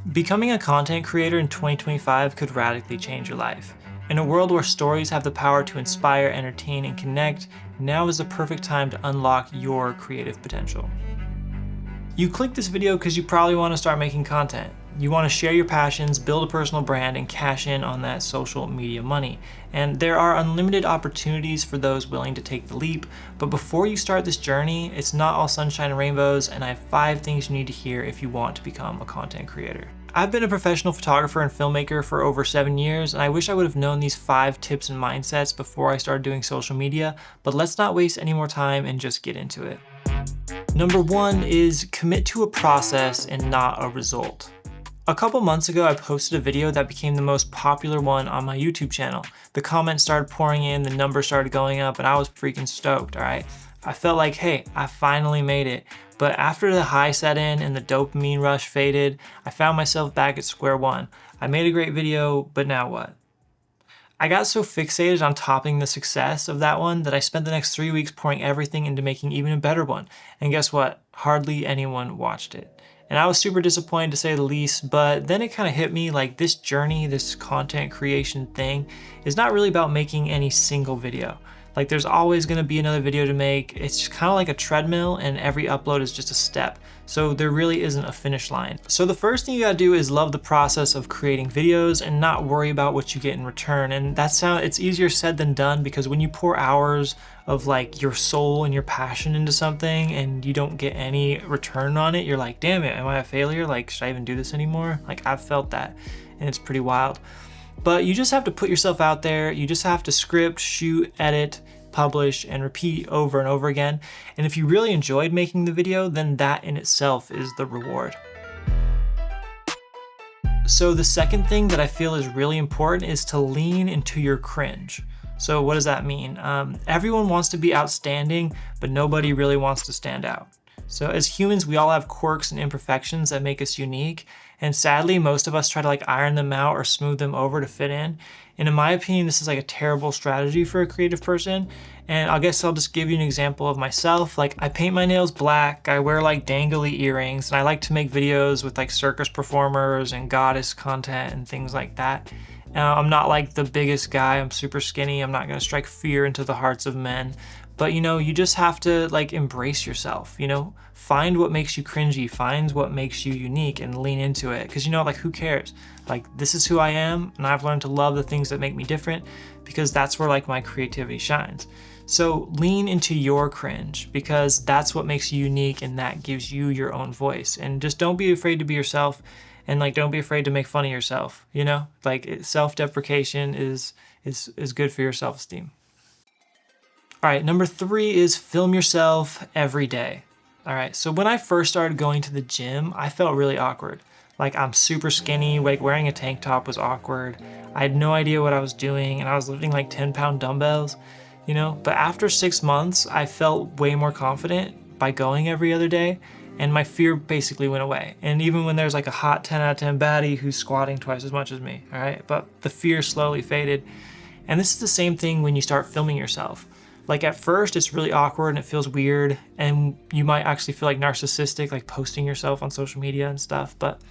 Becoming a content creator in 2025 could radically change your life. In a world where stories have the power to inspire, entertain, and connect, now is the perfect time to unlock your creative potential. You clicked this video because you probably want to start making content. You want to share your passions, build a personal brand, and cash in on that social media money. And there are unlimited opportunities for those willing to take the leap. But before you start this journey, it's not all sunshine and rainbows, and I have 5 things you need to hear if you want to become a content creator. I've been a professional photographer and filmmaker for over 7 years, and I wish I would have known these 5 tips and mindsets before I started doing social media, but let's not waste any more time and just get into it. Number 1 is commit to a process and not a result. A couple months ago, I posted a video that became the most popular one on my YouTube channel. The comments started pouring in, the numbers started going up, and I was freaking stoked, all right? I felt like, hey, I finally made it. But after the high set in and the dopamine rush faded, I found myself back at square one. I made a great video, but now what? I got so fixated on topping the success of that one that I spent the next 3 weeks pouring everything into making even a better one. And guess what? Hardly anyone watched it. And I was super disappointed to say the least, but then it kind of hit me like this journey, this content creation thing is not really about making any single video. Like there's always gonna be another video to make. It's just kind of like a treadmill and every upload is just a step. So there really isn't a finish line. So the first thing you gotta do is love the process of creating videos and not worry about what you get in return. And it's easier said than done, because when you pour hours of like your soul and your passion into something and you don't get any return on it, you're like, damn it, am I a failure? Like, should I even do this anymore? Like I've felt that, and it's pretty wild. But you just have to put yourself out there. You just have to script, shoot, edit, publish, and repeat over and over again. And if you really enjoyed making the video, then that in itself is the reward. So the second thing that I feel is really important is to lean into your cringe. So what does that mean? Everyone wants to be outstanding, but nobody really wants to stand out. So as humans, we all have quirks and imperfections that make us unique. And sadly, most of us try to like iron them out or smooth them over to fit in. And in my opinion, this is like a terrible strategy for a creative person. And I guess I'll just give you an example of myself. Like I paint my nails black, I wear like dangly earrings, and I like to make videos with like circus performers and goddess content and things like that. I'm not like the biggest guy, I'm super skinny, I'm not gonna strike fear into the hearts of men. But you know, you just have to like embrace yourself, you know, find what makes you cringy, find what makes you unique and lean into it. Cause you know, like who cares? Like this is who I am, and I've learned to love the things that make me different, because that's where like my creativity shines. So lean into your cringe, because that's what makes you unique and that gives you your own voice. And just don't be afraid to be yourself, and like don't be afraid to make fun of yourself, you know? Like self-deprecation is good for your self-esteem. All right, number 3 is film yourself every day. All right, so when I first started going to the gym, I felt really awkward. Like I'm super skinny, like wearing a tank top was awkward. I had no idea what I was doing, and I was lifting like 10-pound dumbbells, you know? But after 6 months, I felt way more confident by going every other day, and my fear basically went away. And even when there's like a hot 10 out of 10 baddie who's squatting twice as much as me, all right? But the fear slowly faded. And this is the same thing when you start filming yourself. Like at first it's really awkward and it feels weird, and you might actually feel like narcissistic, like posting yourself on social media and stuff. But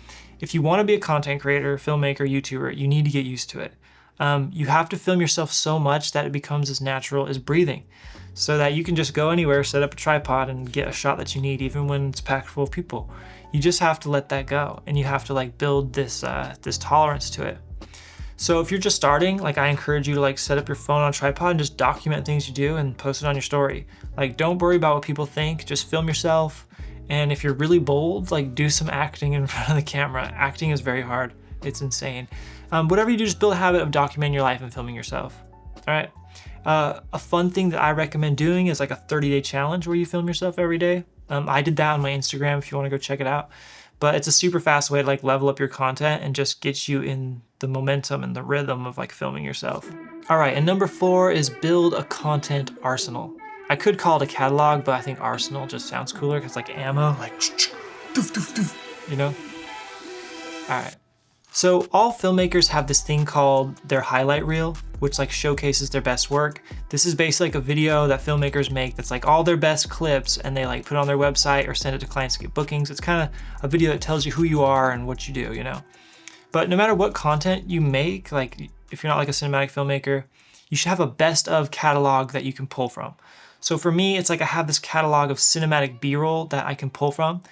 if you want to be a content creator, filmmaker, YouTuber, you need to get used to it. You have to film yourself so much that it becomes as natural as breathing, so that you can just go anywhere, set up a tripod, and get a shot that you need, even when it's packed full of people. You just have to let that go, and you have to like build this tolerance to it. So if you're just starting, like I encourage you to like set up your phone on a tripod and just document things you do and post it on your story. Like don't worry about what people think, just film yourself. And if you're really bold, like do some acting in front of the camera. Acting is very hard, it's insane. Whatever you do, just build a habit of documenting your life and filming yourself. All right. A fun thing that I recommend doing is like a 30-day challenge where you film yourself every day. I did that on my Instagram if you want to go check it out. But it's a super fast way to like level up your content and just get you in the momentum and the rhythm of like filming yourself. All right, and number 4 is build a content arsenal. I could call it a catalog, but I think arsenal just sounds cooler because like ammo, like doof, doof, doof, you know? All right. So all filmmakers have this thing called their highlight reel, which like showcases their best work. This is basically like a video that filmmakers make that's like all their best clips, and they like put it on their website or send it to clients to get bookings. It's kind of a video that tells you who you are and what you do, you know? But no matter what content you make, like if you're not like a cinematic filmmaker, you should have a best of catalog that you can pull from. So for me, it's like I have this catalog of cinematic B-roll that I can pull from.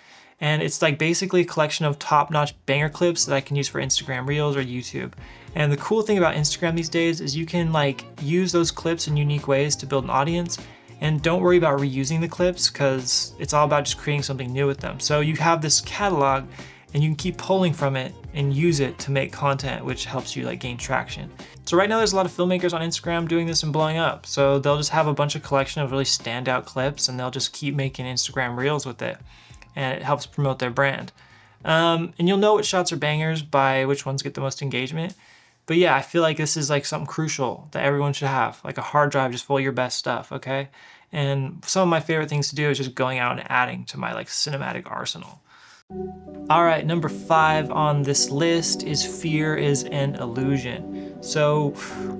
And it's like basically a collection of top-notch banger clips that I can use for Instagram Reels or YouTube. And the cool thing about Instagram these days is you can like use those clips in unique ways to build an audience, and don't worry about reusing the clips because it's all about just creating something new with them. So you have this catalog and you can keep pulling from it and use it to make content, which helps you like gain traction. So right now there's a lot of filmmakers on Instagram doing this and blowing up. So they'll just have a bunch of collection of really standout clips and they'll just keep making Instagram Reels with it. And it helps promote their brand. And you'll know which shots are bangers by which ones get the most engagement. But yeah, I feel like this is like something crucial that everyone should have, like a hard drive just full of your best stuff, okay? And some of my favorite things to do is just going out and adding to my like cinematic arsenal. All right, number 5 on this list is fear is an illusion. So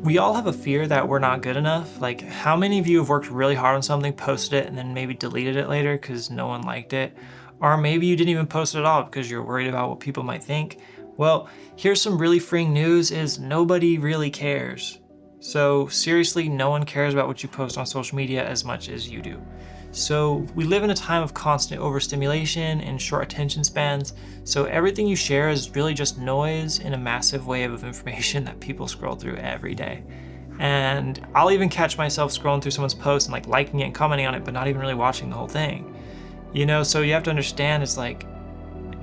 we all have a fear that we're not good enough. Like how many of you have worked really hard on something, posted it, and then maybe deleted it later because no one liked it? Or maybe you didn't even post it at all because you're worried about what people might think. Well, here's some really freeing news is nobody really cares. So seriously, no one cares about what you post on social media as much as you do. So we live in a time of constant overstimulation and short attention spans. So everything you share is really just noise in a massive wave of information that people scroll through every day. And I'll even catch myself scrolling through someone's post and like liking it and commenting on it, but not even really watching the whole thing. You know, so you have to understand it's like,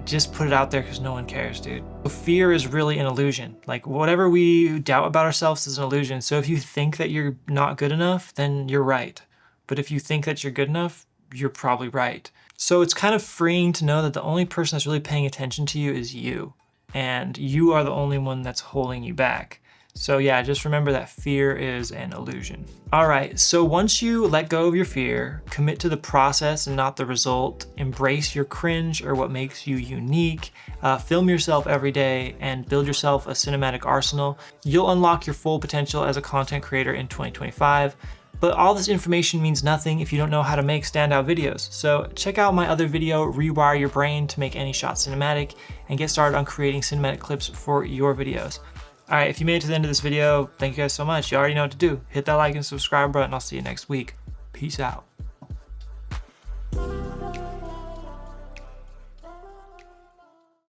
just put it out there because no one cares, dude. Fear is really an illusion. Like whatever we doubt about ourselves is an illusion. So if you think that you're not good enough, then you're right. But if you think that you're good enough, you're probably right. So it's kind of freeing to know that the only person that's really paying attention to you is you. And you are the only one that's holding you back. So yeah, just remember that fear is an illusion. All right, so once you let go of your fear, commit to the process and not the result, embrace your cringe or what makes you unique, film yourself every day and build yourself a cinematic arsenal, you'll unlock your full potential as a content creator in 2025. But all this information means nothing if you don't know how to make standout videos. So check out my other video, Rewire Your Brain to Make Any Shot Cinematic, and get started on creating cinematic clips for your videos. All right, if you made it to the end of this video, thank you guys so much. You already know what to do. Hit that like and subscribe button. I'll see you next week. Peace out.